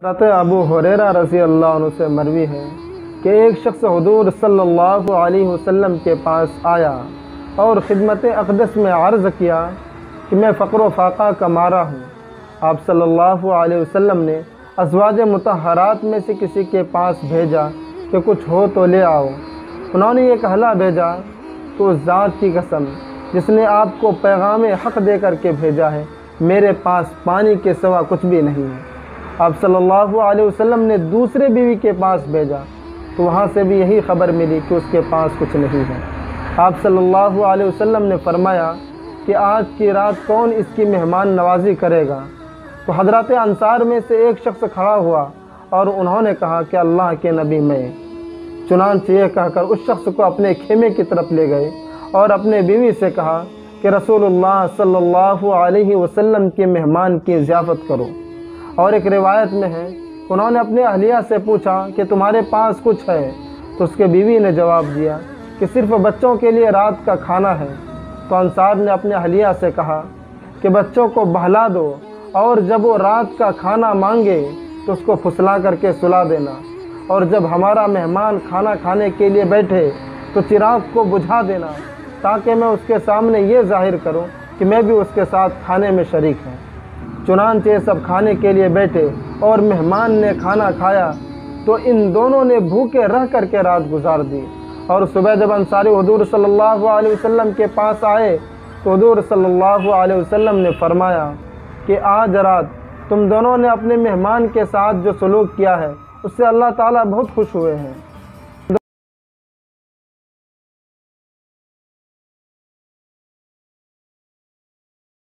حضرت ابو ہریرہ رضی اللہ عنہ سے مروی ہے کہ ایک شخص حضور صلی اللہ علیہ وسلم کے پاس آیا اور خدمت اقدس میں عرض کیا کہ میں فقر و فاقہ کا مارا ہوں۔ آپ صلی اللہ علیہ وسلم نے ازواج مطہرات میں سے کسی کے پاس بھیجا کہ کچھ ہو تو لے آؤ۔ انہوں نے یہ کہلا بھیجا کہ اس ذات کی قسم جس نے آپ کو پیغام حق دے کر کے بھیجا ہے، میرے پاس پانی کے سوا کچھ بھی نہیں ہے۔ آپ صلی اللہ علیہ وسلم نے دوسرے بیوی کے پاس بھیجا تو وہاں سے بھی یہی خبر ملی کہ اس کے پاس کچھ نہیں ہے۔ آپ صلی اللہ علیہ وسلم نے فرمایا کہ آج کی رات کون اس کی مہمان نوازی کرے گا؟ تو حضرات انصار میں سے ایک شخص کھڑا ہوا اور انہوں نے کہا کہ اللہ کے نبی میں۔ چنانچہ یہ کہہ کر اس شخص کو اپنے خیمے کی طرف لے گئے اور اپنے بیوی سے کہا کہ رسول اللہ صلی اللہ علیہ وسلم کے مہمان کی ضیافت کرو۔ اور ایک روایت میں ہے انہوں نے اپنے اہلیہ سے پوچھا کہ تمہارے پاس کچھ ہے؟ تو اس کے بیوی نے جواب دیا کہ صرف بچوں کے لیے رات کا کھانا ہے۔ تو انصار نے اپنے اہلیہ سے کہا کہ بچوں کو بہلا دو اور جب وہ رات کا کھانا مانگے تو اس کو پھسلا کر کے سلا دینا، اور جب ہمارا مہمان کھانا کھانے کے لیے بیٹھے تو چراغ کو بجھا دینا تاکہ میں اس کے سامنے یہ ظاہر کروں کہ میں بھی اس کے ساتھ کھانے میں شریک ہوں۔ چنانچہ سب کھانے کے لیے بیٹھے اور مہمان نے کھانا کھایا تو ان دونوں نے بھوکے رہ کر کے رات گزار دی۔ اور صبح جب انصاری حضور صلی اللہ علیہ وسلم کے پاس آئے تو حضور صلی اللہ علیہ وسلم نے فرمایا کہ آج رات تم دونوں نے اپنے مہمان کے ساتھ جو سلوک کیا ہے اس سے اللہ تعالیٰ بہت خوش ہوئے ہیں۔